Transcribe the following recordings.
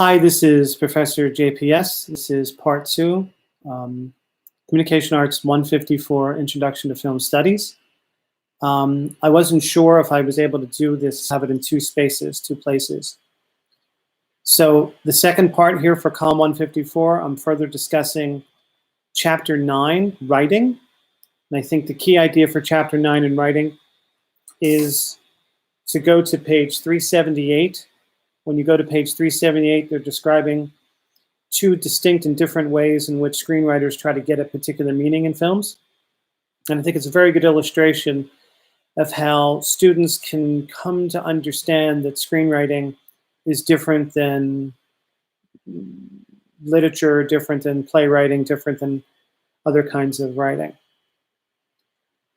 Hi, this is Professor JPS. This is part 2, Communication Arts 154, Introduction to Film Studies. I wasn't sure if I was able to do this, have it in two spaces, two places. So the second part here for column 154, I'm further discussing chapter 9, writing. And I think the key idea for chapter 9 in writing is to go to page 378. When you go to page 378, they're describing two distinct and different ways in which screenwriters try to get a particular meaning in films. And I think it's a very good illustration of how students can come to understand that screenwriting is different than literature, different than playwriting, different than other kinds of writing.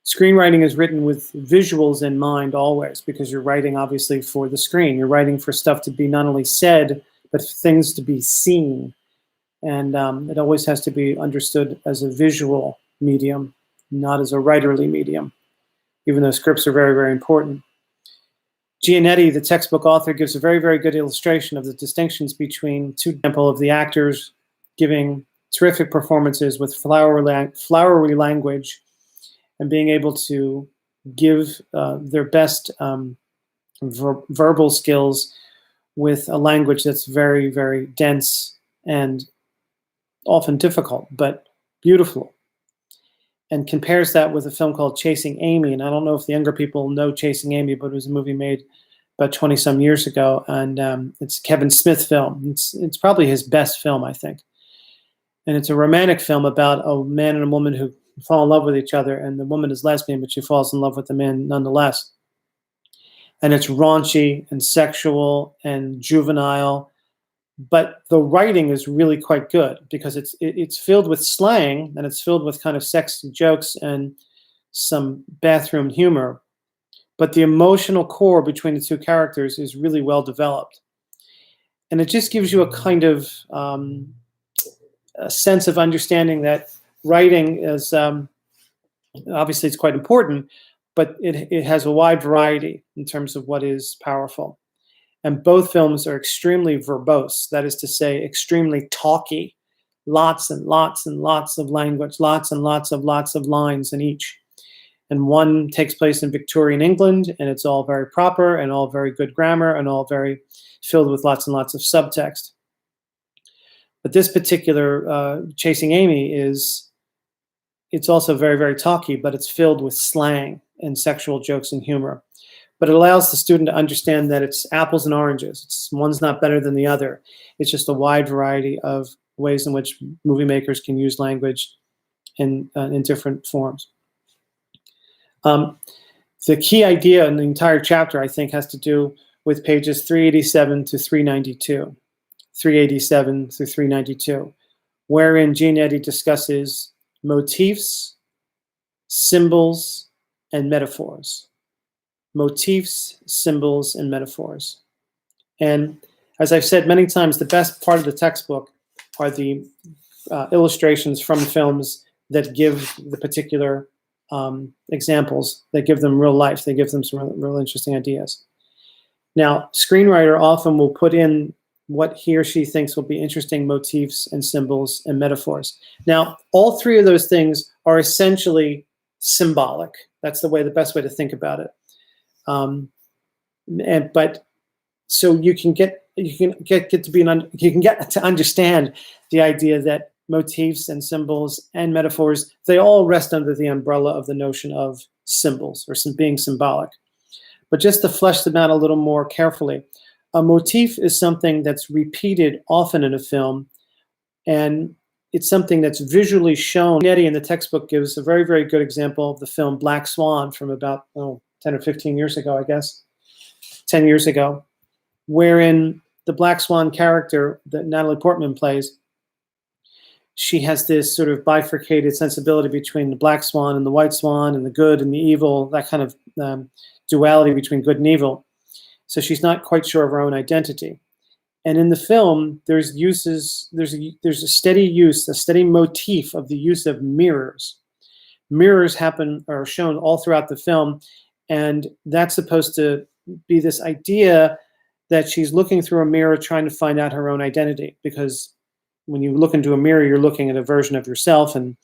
Screenwriting is written with visuals in mind always, because you're writing obviously for the screen. You're writing for stuff to be not only said, but things to be seen. And it always has to be understood as a visual medium, not as a writerly medium, even though scripts are very, very important. Giannetti, the textbook author, gives a very, very good illustration of the distinctions between two examples of the actors giving terrific performances with flowery language and being able to give their best verbal skills with a language that's very, very dense and often difficult, but beautiful. And compares that with a film called Chasing Amy. And I don't know if the younger people know Chasing Amy, but it was a movie made about 20-some years ago. And it's a Kevin Smith film. It's probably his best film, I think. And it's a romantic film about a man and a woman who fall in love with each other, and the woman is lesbian, but she falls in love with the man nonetheless. And it's raunchy and sexual and juvenile, but the writing is really quite good because it's filled with slang, and it's filled with kind of sexy jokes and some bathroom humor. But the emotional core between the two characters is really well developed. And it just gives you a kind of a sense of understanding that writing is, obviously it's quite important, but it has a wide variety in terms of what is powerful. And both films are extremely verbose, that is to say, extremely talky, lots and lots and lots of language, lots and lots of lines in each. And one takes place in Victorian England, and it's all very proper and all very good grammar and all very filled with lots and lots of subtext. But this particular Chasing Amy it's also very, very talky, but it's filled with slang and sexual jokes and humor. But it allows the student to understand that it's apples and oranges. One's not better than the other. It's just a wide variety of ways in which movie makers can use language in different forms. The key idea in the entire chapter, I think, has to do with pages 387 to 392, 387 through 392, wherein Giannetti discusses motifs, symbols, and metaphors. Motifs, symbols, and metaphors. And as I've said many times, the best part of the textbook are the illustrations from films that give the particular examples, that give them real life, they give them some real interesting ideas. Now, screenwriter often will put in what he or she thinks will be interesting motifs and symbols and metaphors. Now, all three of those things are essentially symbolic. That's the best way to think about it. But so you can get to understand the idea that motifs and symbols and metaphors, they all rest under the umbrella of the notion of symbols or being symbolic. But just to flesh them out a little more carefully, a motif is something that's repeated often in a film, and it's something that's visually shown. Giannetti in the textbook gives a very, very good example of the film Black Swan from about 10 or 15 years ago, I guess, 10 years ago, wherein the Black Swan character that Natalie Portman plays, she has this sort of bifurcated sensibility between the black swan and the white swan and the good and the evil, that kind of duality between good and evil. So she's not quite sure of her own identity. And in the film, there's a steady motif of the use of mirrors. Mirrors are shown all throughout the film, and that's supposed to be this idea that she's looking through a mirror trying to find out her own identity, because when you look into a mirror, you're looking at a version of yourself. And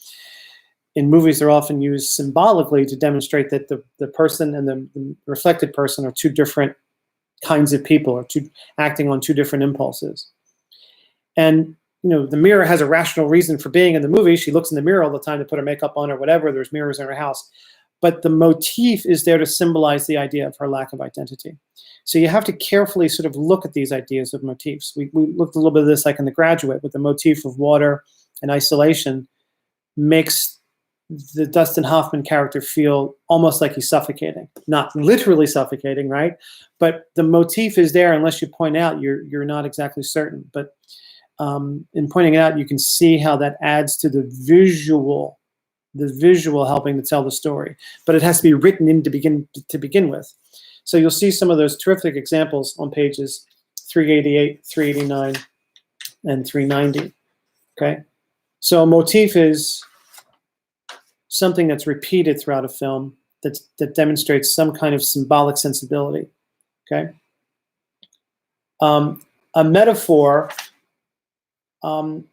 in movies, they're often used symbolically to demonstrate that the person and the reflected person are two different kinds of people, or acting on two different impulses. And the mirror has a rational reason for being in the movie. She looks in the mirror all the time to put her makeup on or whatever. There's mirrors in her house. But the motif is there to symbolize the idea of her lack of identity. So you have to carefully sort of look at these ideas of motifs. We looked a little bit of this like in The Graduate, with the motif of water and isolation makes the Dustin Hoffman character feel almost like he's suffocating. Not literally suffocating, right? But the motif is there. Unless you point out, you're not exactly certain. But in pointing it out, you can see how that adds to the visual helping to tell the story. But it has to be written in to begin with. So you'll see some of those terrific examples on pages 388, 389, and 390. Okay? So a motif is something that's repeated throughout a film that demonstrates some kind of symbolic sensibility. Okay? A metaphor, a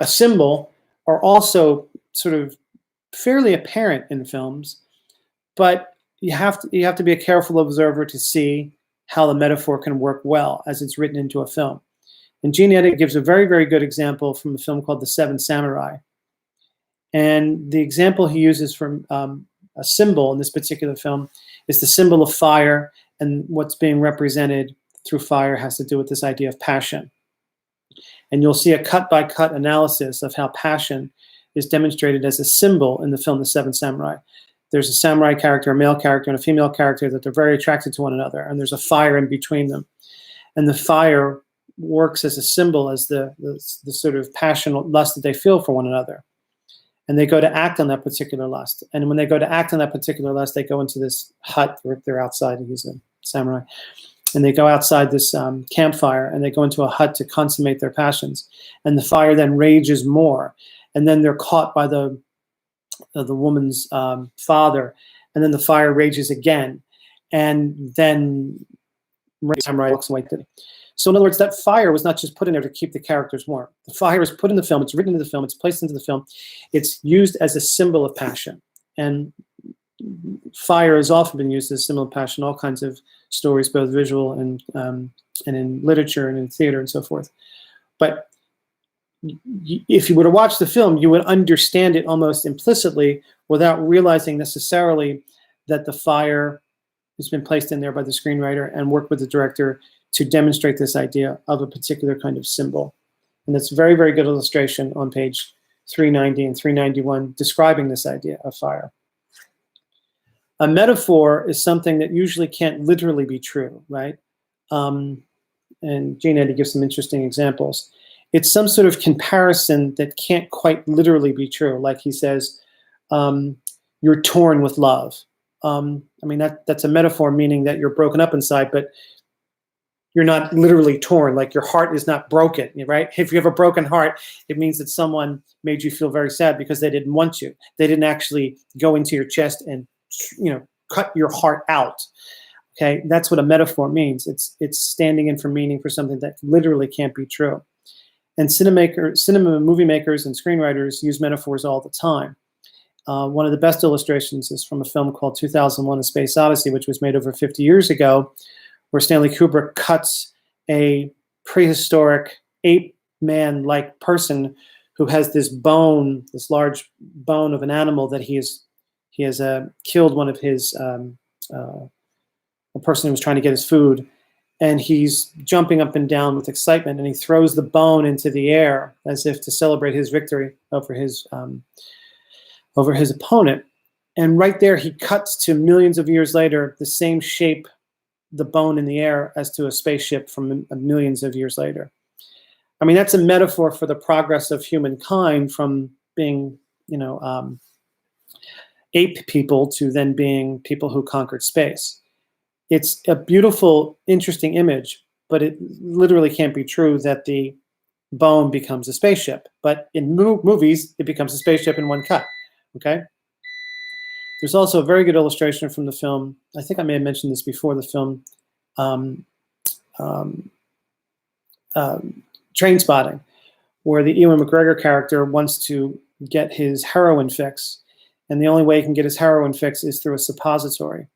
symbol, are also sort of fairly apparent in films, but you have to be a careful observer to see how the metaphor can work well as it's written into a film. And Gene Eddy gives a very, very good example from a film called The Seven Samurai. And the example he uses from a symbol in this particular film is the symbol of fire, and what's being represented through fire has to do with this idea of passion. And you'll see a cut-by-cut analysis of how passion is demonstrated as a symbol in the film The Seven Samurai. There's a samurai character, a male character, and a female character that they're very attracted to one another, and there's a fire in between them. And the fire works as a symbol, as the sort of passionate lust that they feel for one another. And they go to act on that particular lust. And when they go to act on that particular lust, they go into this hut. They're outside, and he's a samurai. And they go outside this campfire, and they go into a hut to consummate their passions. And the fire then rages more. And then they're caught by the woman's father. And then the fire rages again. And then samurai walks away. So in other words, that fire was not just put in there to keep the characters warm. The fire is put in the film. It's written into the film. It's placed into the film. It's used as a symbol of passion. And fire has often been used as a symbol of passion, all kinds of stories, both visual and in literature and in theater and so forth. But if you were to watch the film, you would understand it almost implicitly without realizing necessarily that the fire has been placed in there by the screenwriter and worked with the director to demonstrate this idea of a particular kind of symbol. And that's a very, very good illustration on page 390 and 391 describing this idea of fire. A metaphor is something that usually can't literally be true, right? And Gene Eddy gives some interesting examples. It's some sort of comparison that can't quite literally be true. Like he says, you're torn with love. That's a metaphor, meaning that you're broken up inside, but you're not literally torn, like your heart is not broken, right? If you have a broken heart, it means that someone made you feel very sad because they didn't want you. They didn't actually go into your chest and, cut your heart out. Okay, that's what a metaphor means. It's standing in for meaning for something that literally can't be true. And cinema movie makers and screenwriters use metaphors all the time. One of the best illustrations is from a film called 2001: A Space Odyssey, which was made over 50 years ago, where Stanley Kubrick cuts a prehistoric ape-man-like person who has this bone, this large bone of an animal that he has killed one of his, a person who was trying to get his food, and he's jumping up and down with excitement, and he throws the bone into the air as if to celebrate his victory over his opponent. And right there, he cuts to millions of years later, the same shape, the bone in the air, as to a spaceship from millions of years later. I mean, that's a metaphor for the progress of humankind from being, ape people to then being people who conquered space. It's a beautiful, interesting image, but it literally can't be true that the bone becomes a spaceship. But in movies, it becomes a spaceship in one cut, okay? There's also a very good illustration from the film. I think I may have mentioned this before, the film um, um, Train Spotting, where the Ewan McGregor character wants to get his heroin fix, and the only way he can get his heroin fix is through a suppository.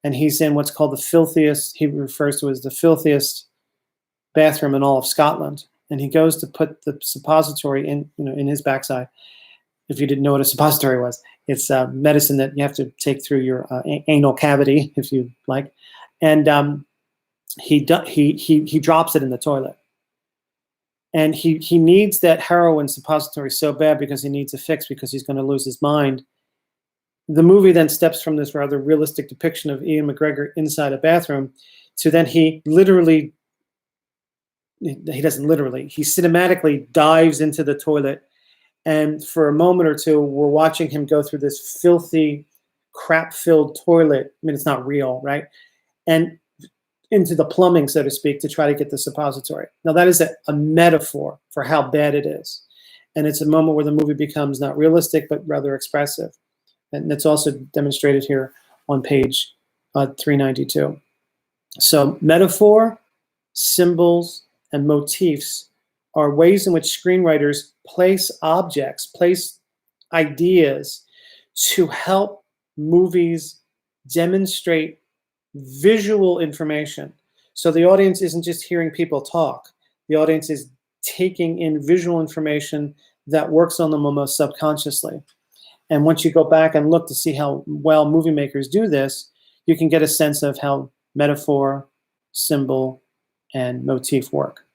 And he's in what's called the filthiest, he refers to as the filthiest bathroom in all of Scotland. And he goes to put the suppository in, in his backside. If you didn't know what a suppository was, it's medicine that you have to take through your anal cavity, if you like. And he drops it in the toilet. And he needs that heroin suppository so bad because he needs a fix, because he's going to lose his mind. The movie then steps from this rather realistic depiction of Ian McGregor inside a bathroom to then he cinematically dives into the toilet. And for a moment or two, we're watching him go through this filthy, crap-filled toilet. I mean, it's not real, right? And into the plumbing, so to speak, to try to get the suppository. Now, that is a metaphor for how bad it is. And it's a moment where the movie becomes not realistic, but rather expressive. And that's also demonstrated here on page 392. So metaphor, symbols, and motifs are ways in which screenwriters place objects, place ideas to help movies demonstrate visual information. So the audience isn't just hearing people talk. The audience is taking in visual information that works on them almost subconsciously. And once you go back and look to see how well movie makers do this, you can get a sense of how metaphor, symbol, and motif work.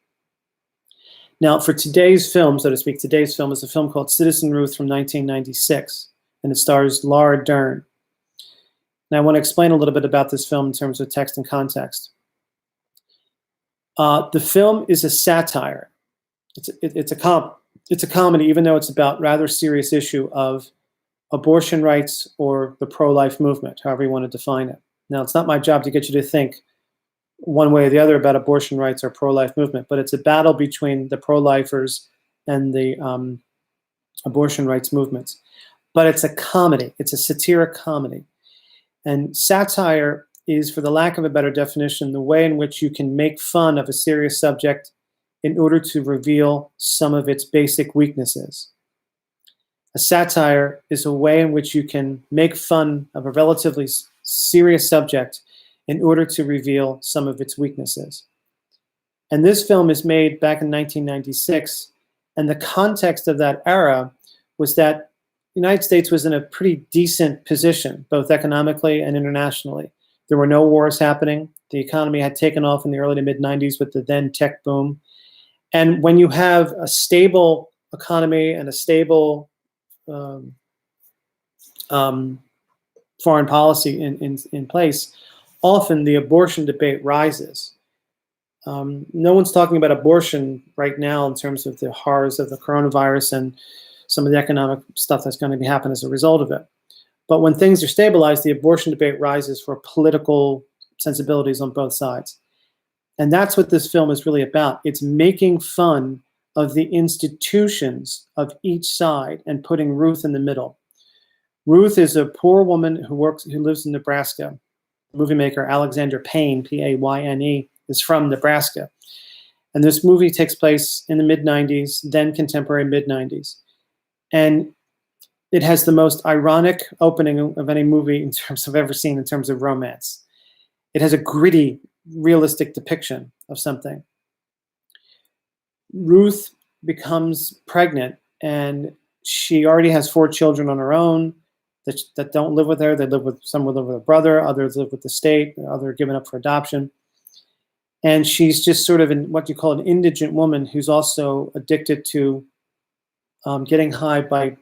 Now, for today's film, so to speak, today's film is a film called Citizen Ruth from 1996, and it stars Laura Dern. And I want to explain a little bit about this film in terms of text and context. The film is a satire. It's a comedy, even though it's about rather serious issue of abortion rights or the pro-life movement, however you want to define it. Now, it's not my job to get you to think one way or the other about abortion rights or pro-life movement, but it's a battle between the pro-lifers and the abortion rights movements. But it's a comedy. It's a satiric comedy. And satire is, for the lack of a better definition, the way in which you can make fun of a serious subject in order to reveal some of its basic weaknesses. A satire is a way in which you can make fun of a relatively serious subject in order to reveal some of its weaknesses. And this film is made back in 1996, and the context of that era was that the United States was in a pretty decent position, both economically and internationally. There were no wars happening. The economy had taken off in the early to mid-90s with the then tech boom. And when you have a stable economy and a stable foreign policy in place, often the abortion debate rises. No one's talking about abortion right now in terms of the horrors of the coronavirus and some of the economic stuff that's going to be happening as a result of it. But when things are stabilized, the abortion debate rises for political sensibilities on both sides. And that's what this film is really about. It's making fun of the institutions of each side and putting Ruth in the middle. Ruth is a poor woman who lives in Nebraska. Movie maker Alexander Payne, P-A-Y-N-E, is from Nebraska. And this movie takes place in the mid-90s, then contemporary mid-90s. And it has the most ironic opening of any movie in terms of ever seen in terms of romance. It has a gritty, realistic depiction of something. Ruth becomes pregnant, and she already has 4 children on her own that don't live with her. Some live with her brother, others live with the state, others are given up for adoption. And she's just sort of what you call an indigent woman who's also addicted to getting high by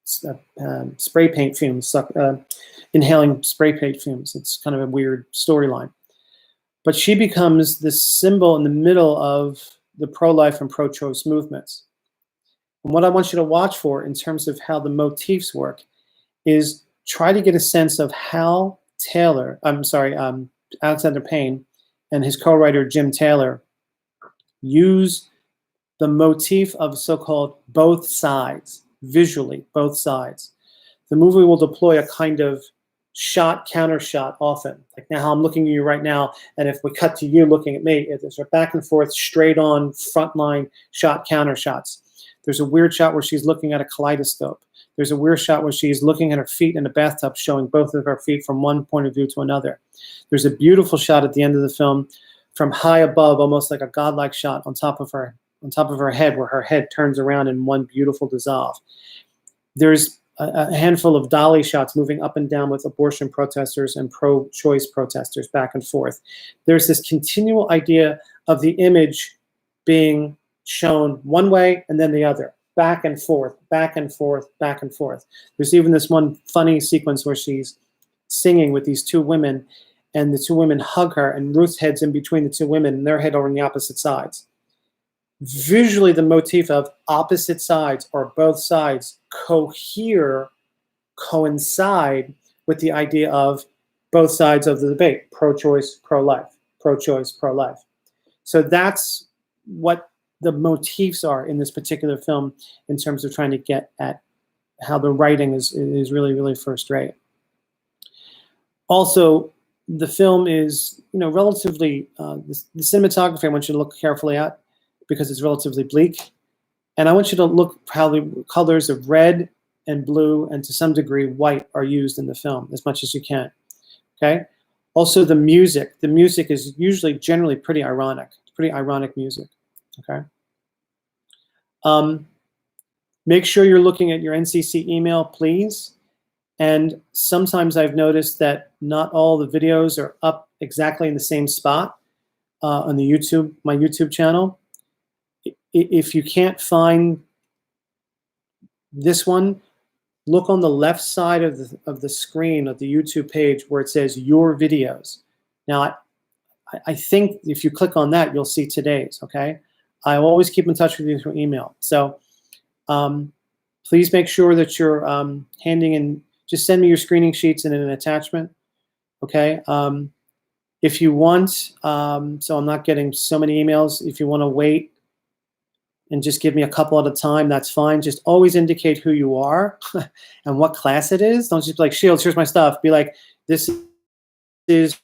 spray paint fumes, inhaling spray paint fumes. It's kind of a weird storyline. But she becomes this symbol in the middle of the pro-life and pro-choice movements. And what I want you to watch for in terms of how the motifs work is try to get a sense of how Alexander Payne and his co-writer Jim Taylor use the motif of so-called both sides, visually, both sides. the movie will deploy a kind of shot counter shot often. Like now how I'm looking at you right now, and if we cut to you looking at me, there's a back and forth, straight on frontline shot counter shots. There's a weird shot where she's looking at a kaleidoscope. There's a weird shot where she's looking at her feet in a bathtub, showing both of her feet from one point of view to another. There's a beautiful shot at the end of the film from high above, almost like a godlike shot on top of her head, where her head turns around in one beautiful dissolve. There's a handful of dolly shots moving up and down with abortion protesters and pro-choice protesters back and forth. There's this continual idea of the image being shown one way and then the other, back and forth, back and forth, back and forth. There's even this one funny sequence where she's singing with these two women, and the two women hug her, and Ruth's head's in between the two women, and their head are on the opposite sides. Visually, the motif of opposite sides or both sides cohere, coincide with the idea of both sides of the debate, pro-choice, pro-life, pro-choice, pro-life. So that's what the motifs are in this particular film in terms of trying to get at how the writing is really, really first rate. Also, the film is, relatively, the cinematography I want you to look carefully at, because it's relatively bleak. And I want you to look how the colors of red and blue and to some degree white are used in the film as much as you can, okay? Also the music is usually generally pretty ironic music, okay? Make sure you're looking at your NCC email, please. And sometimes I've noticed that not all the videos are up exactly in the same spot on the my YouTube channel. If you can't find this one, look on the left side of the screen of the YouTube page where it says Your Videos. Now, I think if you click on that, you'll see today's, okay? I will always keep in touch with you through email. So please make sure that you're handing in, just send me your screening sheets in an attachment, okay? If you want, so I'm not getting so many emails, if you want to wait and just give me a couple at a time, that's fine. Just always indicate who you are and what class it is. Don't just be like, Shields, here's my stuff. Be like, this is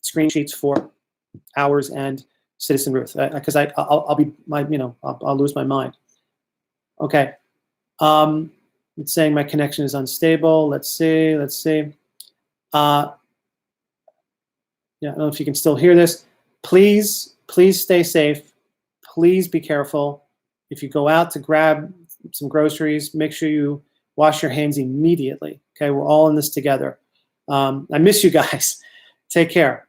screen sheets for Hours and Citizen Ruth, because I'll lose my mind. Okay. It's saying my connection is unstable. Let's see. Yeah, I don't know if you can still hear this. Please stay safe. Please be careful. If you go out to grab some groceries, make sure you wash your hands immediately. Okay, we're all in this together. I miss you guys. Take care.